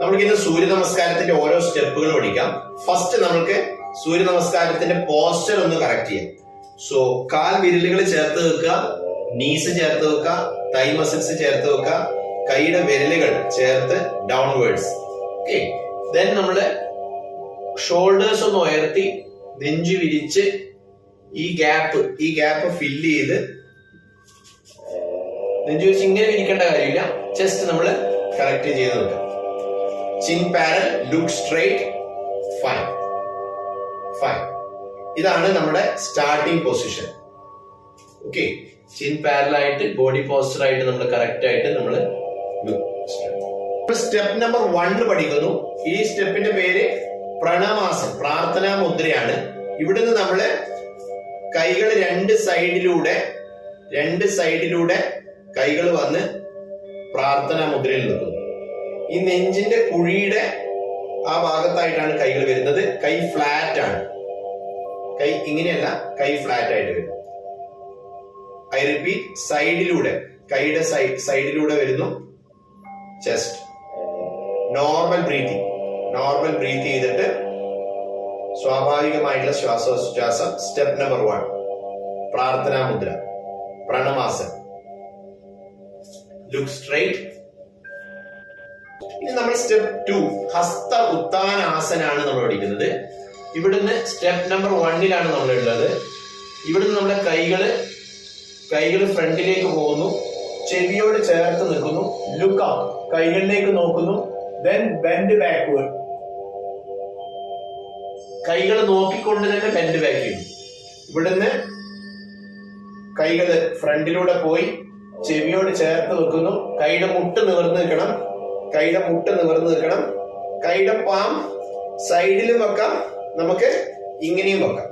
നമുക്ക് ഇന്ന് സൂര്യ നമസ്കാരത്തിന്റെ ഓരോ സ്റ്റെപ്പുകൾ പഠിക്കാം. ഫസ്റ്റ് നമുക്ക് സൂര്യ നമസ്കാരത്തിന്റെ പോസ്റ്റർ ഒന്ന് കറക്റ്റ് ചെയ്യാം. സോ കാൽ വിരലുകൾ ചേർത്ത് വെക്കുക, നീസ് ചേർത്ത് വെക്കുക, തൈ മസിൽസ് ചേർത്ത് വെക്കുക, കൈയുടെ വിരലുകൾ ചേർത്ത് ഡൗൺവേർഡ്സ്. ഓക്കെ, ദെൻ നമ്മള് ഷോൾഡേഴ്സ് ഒന്ന് ഉയർത്തി നെഞ്ചു വിരിച്ച് ഈ ഗ്യാപ്പ് ഫില്ല് ചെയ്ത് നെഞ്ചു വിരിച്ച് ഇങ്ങനെ വിരിക്കേണ്ട കാര്യമില്ല, ജസ്റ്റ് നമ്മൾ കറക്റ്റ് ചെയ്ത് വെക്കാം. Chin parallel, look straight, fine. ഇതാണ് നമ്മുടെ starting position. Okay, chin parallel ആയിട്ട് ബോഡി പോസ്റ്റർ ആയിട്ട് നമ്മൾ കറക്റ്റ് ആയിട്ട് നമ്മൾ സ്റ്റെപ്പ് നമ്പർ 1 പഠിക്കുന്നു. ഈ സ്റ്റെപ്പിന്റെ പേര് പ്രണമാസൻ, പ്രാർത്ഥനാ മുദ്രയാണ്. ഇവിടുന്ന് നമ്മള് കൈകൾ രണ്ട് സൈഡിലൂടെ കൈകൾ വന്ന് പ്രാർത്ഥനാ മുദ്രയിൽ നിൽക്കുന്നു. ഈ നെഞ്ചിന്റെ കുഴിയുടെ ആ ഭാഗത്തായിട്ടാണ് കൈകൾ വരുന്നത്. കൈ ഫ്ലാറ്റ് ആണ്, കൈ ഇങ്ങനെയല്ല, കൈ ഫ്ലാറ്റ് ആയിട്ട് വരും. ഐ റിപ്പീറ്റ്, സൈഡിലൂടെ, കൈയുടെ സൈഡിലൂടെ വരുന്നു. ചെസ്റ്റ് നോർമൽ ബ്രീത്ത് ചെയ്തിട്ട് സ്വാഭാവികമായിട്ടുള്ള ശ്വാസോച്ഛ്വാസം. സ്റ്റെപ്പ് നമ്പർ 1 പ്രാർത്ഥനാ മുദ്ര, പ്രണമാസൻ. Look straight. ഇനി നമ്മൾ സ്റ്റെപ്പ് 2 ഹസ്ത ഉത്താനാസനാണ് നമ്മൾ പഠിക്കുന്നത്. ഇവിടുന്ന് സ്റ്റെപ്പ് നമ്പർ 1 നമ്മൾ ഉള്ളത്. ഇവിടുന്ന് നമ്മുടെ കൈകള് ഫ്രണ്ടിലേക്ക് പോകുന്നു, ചെവിയോട് ചേർത്ത് നിൽക്കുന്നു, ലുക്ക് അപ്പ്, കൈകളിലേക്ക് നോക്കുന്നു, ദെൻ ബെൻഡ് ബാക്ക്വേർഡ്. കൈകൾ നോക്കിക്കൊണ്ട് തന്നെ ബെൻഡ് ബാക്ക് ചെയ്യുന്നു. ഇവിടുന്ന് കൈകള് ഫ്രണ്ടിലൂടെ പോയി ചെവിയോട് ചേർത്ത് വെക്കുന്നു, കൈയുടെ മുട്ട് നിവർന്ന് നിൽക്കണം, കൈയുടെ പാം സൈഡിലും വെക്കാം, നമുക്ക് ഇങ്ങനെയും വെക്കാം,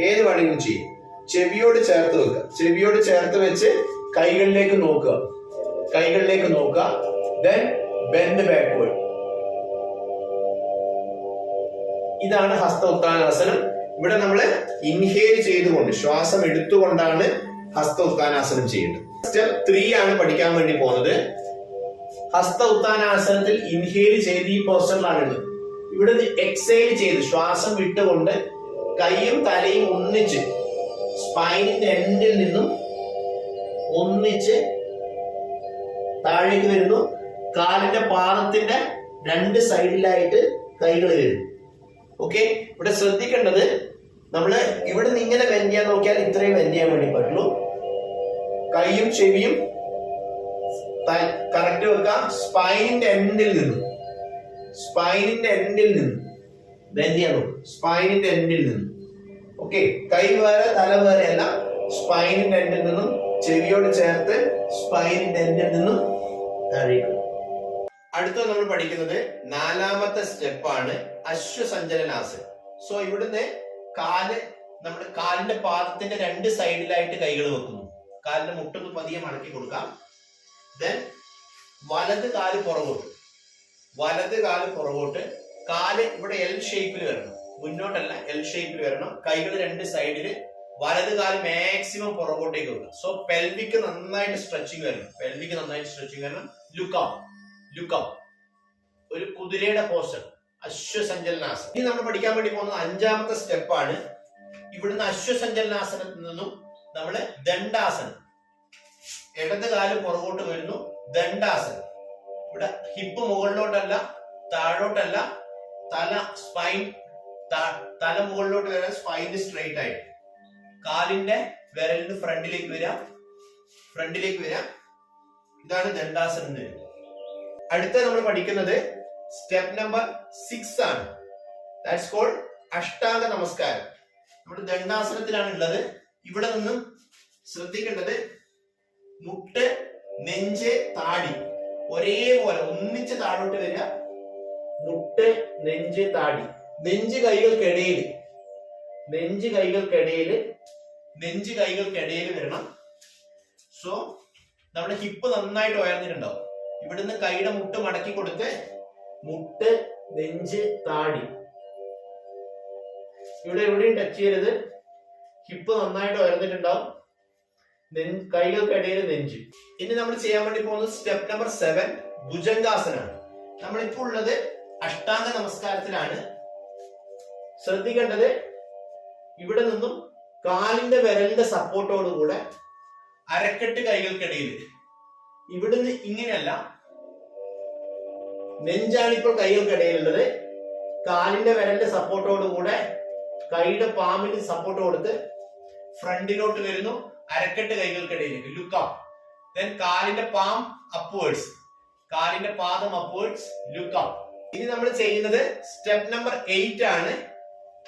ഏത് വേണമെങ്കിലും ചെയ്യും. ചെവിയോട് ചേർത്ത് വെക്കുക, ചെവിയോട് ചേർത്ത് വെച്ച് കൈകളിലേക്ക് നോക്കുക, ദെൻ ബെൻഡ് ബാക്ക്വേർഡ്. ഇതാണ് ഹസ്ത ഉത്താനാസനം. ഇവിടെ നമ്മൾ ഇൻഹേൽ ചെയ്തുകൊണ്ട്, ശ്വാസം എടുത്തുകൊണ്ടാണ് ഹസ്ത ഉത്താനാസനം ചെയ്യേണ്ടത്. സ്റ്റെപ്പ് 3 ആണ് പഠിക്കാൻ വേണ്ടി പോകുന്നത്. ഹസ്ത ഉത്താനാസനത്തിൽ ഇൻഹേൽ ചെയ്ത് ഈ പോസ്റ്ററിലാണുള്ളത്. ഇവിടെ എക്സേൽ ചെയ്ത് ശ്വാസം വിട്ടുകൊണ്ട് കൈയും തലയും ഒന്നിച്ച് സ്പൈനിന്റെ എൻഡിൽ നിന്നും ഒന്നിച്ച് താഴേക്ക് വരുന്നു. കാലിന്റെ പാദത്തിന്റെ രണ്ട് സൈഡിലായിട്ട് കൈകൾ വരുന്നു. ഓക്കെ, ഇവിടെ ശ്രദ്ധിക്കേണ്ടത്, നമ്മള് ഇവിടെ നിന്ന് ഇങ്ങനെ ബെൻഡ് ചെയ്യാൻ നോക്കിയാൽ ഇത്രയും ബെൻഡ് ചെയ്യാൻ വേണ്ടി പറ്റുള്ളൂ. കൈയും ചെവിയും കറക്റ്റ് വെക്കാം. സ്പൈനിന്റെ എൻഡിൽ നിന്നും ബെൻഡ് ചെയ്യാൻ നോക്കും, സ്പൈനിന്റെ എൻഡിൽ നിന്നും. ഓക്കെ, കൈ വേറെ തല വേറെ അല്ല, സ്പൈനിന്റെ എൻഡിൽ നിന്നും ചെവിയോട് ചേർത്ത് സ്പൈനിന്റെ എൻഡിൽ നിന്നും താഴേക്ക്. അടുത്ത നമ്മൾ പഠിക്കുന്നത് 4ാമത്തെ സ്റ്റെപ്പാണ് അശ്വസഞ്ചലനാസനം. സോ ഇവിടുന്ന് നമ്മുടെ കാലിന്റെ പാദത്തിന്റെ രണ്ട് സൈഡിലായിട്ട് കൈകൾ വെക്കുന്നു. കാലിന്റെ മുട്ടൊന്ന് പതിയെ മടക്കി കൊടുക്കാം. ദെൻ വലത് കാല് പുറകോട്ട്, കാല് ഇവിടെ എൽ ഷേപ്പിൽ വരണം, മുന്നോട്ടല്ല എൽ ഷേപ്പിൽ വരണം. കൈകൾ രണ്ട് സൈഡില്, വലത് കാല് മാക്സിമം പുറകോട്ടേക്ക് വെക്കുക. സോ പെൽവിക്ക് നന്നായിട്ട് സ്ട്രെച്ചിങ് വരണം. ലുക്ക് അപ്പ്, ഒരു കുതിരയുടെ പോസ്റ്റർ, അശ്വസഞ്ചലനാസനം. ഇനി നമ്മൾ പഠിക്കാൻ വേണ്ടി പോകുന്നത് 5ാമത്തെ സ്റ്റെപ്പാണ്. ഇവിടുന്ന് അശ്വസഞ്ചലനാസനത്തിൽ നിന്നും നമ്മള് ദണ്ഡാസനം, ഇടത് കാല് പുറകോട്ട് വരുന്നു, ദണ്ഡാസനം. ഇവിടെ ഹിപ്പ് മുകളിലോട്ടല്ല താഴോട്ടല്ല, തല മുകളിലോട്ട് വരാൻ സ്പൈൻ സ്ട്രെയിറ്റ് ആയിട്ട്, കാലിന്റെ വിരലിന് ഫ്രണ്ടിലേക്ക് വരാം. ഇതാണ് ദണ്ഡാസനം. അടുത്ത നമ്മൾ പഠിക്കുന്നത് സ്റ്റെപ്പ് നമ്പർ 6 ആണ്. ദാറ്റ്സ് കോൾഡ് അഷ്ടാംഗ നമസ്കാരം. നമ്മൾ ദണ്ഡാസനത്തിലാണ് ഉള്ളത്. ഇവിടെ നിന്നും ശ്രദ്ധിക്കേണ്ടത്, മുട്ട്, നെഞ്ച്, താടി ഒരേപോലെ ഒന്നിച്ച് താഴോട്ട് വരിക. മുട്ട്, നെഞ്ച്, താടി, നെഞ്ച് കൈകൾക്കിടയിൽ വരണം. സോ നമ്മുടെ ഹിപ്പ് നന്നായിട്ട് ഉയർന്നിട്ടുണ്ടാവും. ഇവിടുന്ന് കൈയുടെ മുട്ട് മടക്കി കൊടുത്ത് മുട്ട്, നെഞ്ച്, താടി ഇവിടെ എവിടെയും ടച്ച് ചെയ്യരുത്. ഹിപ്പ് നന്നായിട്ട് ഉയർന്നിട്ടുണ്ടാവും. കൈകൾക്കിടയിൽ നെഞ്ച്. ഇനി നമ്മൾ ചെയ്യാൻ വേണ്ടി പോകുന്നത് സ്റ്റെപ്പ് നമ്പർ 7 ഭുജംഗാസനാണ്. നമ്മളിപ്പോ ഉള്ളത് അഷ്ടാംഗ നമസ്കാരത്തിലാണ്. ശ്രദ്ധിക്കേണ്ടത് ഇവിടെ നിന്നും കാലിന്റെ വിരലിന്റെ സപ്പോർട്ടോടുകൂടെ അരക്കെട്ട് കൈകൾക്കിടയിൽ, ഇവിടുന്ന് ഇങ്ങനെയല്ല, നെഞ്ചാണിപ്പോൾ കൈകൾക്കിടയിലുള്ളത്. കാലിന്റെ വിരലിന്റെ സപ്പോർട്ടോടുകൂടെ കൈയുടെ പാമ്പിന് സപ്പോർട്ട് കൊടുത്ത് ഫ്രണ്ടിലോട്ട് വരുന്നു, അരക്കെട്ട് കൈകൾക്കിടയിലേക്ക് ലുക്ക് അപ്പ്. ദെൻ കാലിന്റെ പാം അപ്വേർഡ്സ്, കാലിന്റെ പാദം അപ്വേർഡ്സ്, ലുക്ക് അപ്പ്. ഇനി നമ്മൾ ചെയ്യുന്നത് സ്റ്റെപ്പ് നമ്പർ 8 ആണ്.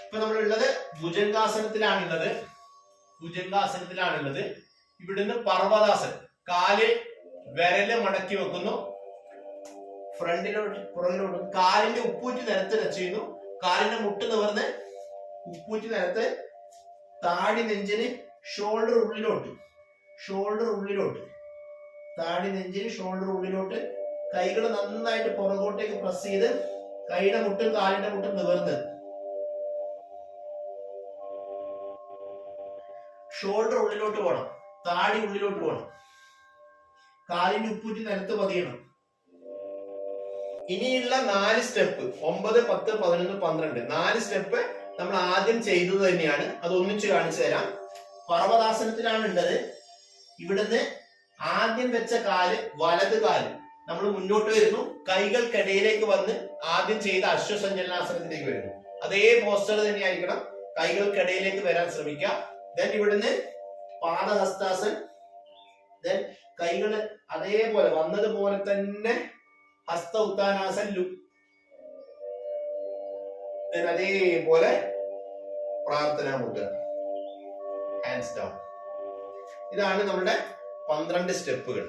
ഇപ്പൊ നമ്മളുള്ളത് ഭുജംഗാസനത്തിലാണുള്ളത്. ഭുജംഗാസനത്തിലാണുള്ളത്. ഇവിടുന്ന് പർവ്വതാസനം, കാല് വിരല് മടക്കി വെക്കുന്നു, ഫ്രണ്ടിലോട്ട് പുറകിലോട്ട്, കാലിന്റെ ഉപ്പൂറ്റി നിലത്ത് ടച്ച് ചെയ്യുന്നു, കാലിന്റെ മുട്ട് നിവർന്ന് ഉപ്പൂറ്റി നിലത്ത്, താടി നെഞ്ചിന് ഷോൾഡർ ഉള്ളിലോട്ട്, ഷോൾഡർ ഉള്ളിലോട്ട്, താടി നെഞ്ചിന് ഷോൾഡർ ഉള്ളിലോട്ട്, കൈകൾ നന്നായിട്ട് പുറകോട്ടേക്ക് പ്രസ് ചെയ്ത് കൈയുടെ മുട്ടും കാലിന്റെ മുട്ടും നിവർന്ന്, ഷോൾഡർ ഉള്ളിലോട്ട് പോകണം, താടി ഉള്ളിലോട്ട് പോകണം, കാലിന്റെ ഉപ്പൂറ്റി നിലത്ത് പതിയണം. ഇനിയുള്ള 4 സ്റ്റെപ്പ് 9, 10, 11, 12 4 സ്റ്റെപ്പ് നമ്മൾ ആദ്യം ചെയ്തത് തന്നെയാണ്. അത് ഒന്നിച്ച് കാണിച്ചു തരാം. പർവ്വതാസനത്തിലാണ് ഉള്ളത്. ഇവിടുന്ന് ആദ്യം വെച്ച കാല്, വലത് കാല് നമ്മൾ മുന്നോട്ട് വരുന്നു, കൈകൾക്കിടയിലേക്ക് വന്ന് ആദ്യം ചെയ്ത അശ്വസഞ്ചലനാസനത്തിലേക്ക് വരുന്നു. അതേ പോസ്റ്റർ തന്നെയായിരിക്കണം, കൈകൾക്കിടയിലേക്ക് വരാൻ ശ്രമിക്കുക. ദെൻ ഇവിടുന്ന് പാദഹസ്താസൻ, ദെൻ കൈകള് അതേപോലെ വന്നതുപോലെ തന്നെ ഹസ്ത ഉത്താനാസൻ, അതേപോലെ പ്രാർത്ഥനാ മുദ്ര, ഹാൻഡ്സ് ഡൗൺ. ഇതാണ് നമ്മുടെ 12 സ്റ്റെപ്പുകൾ.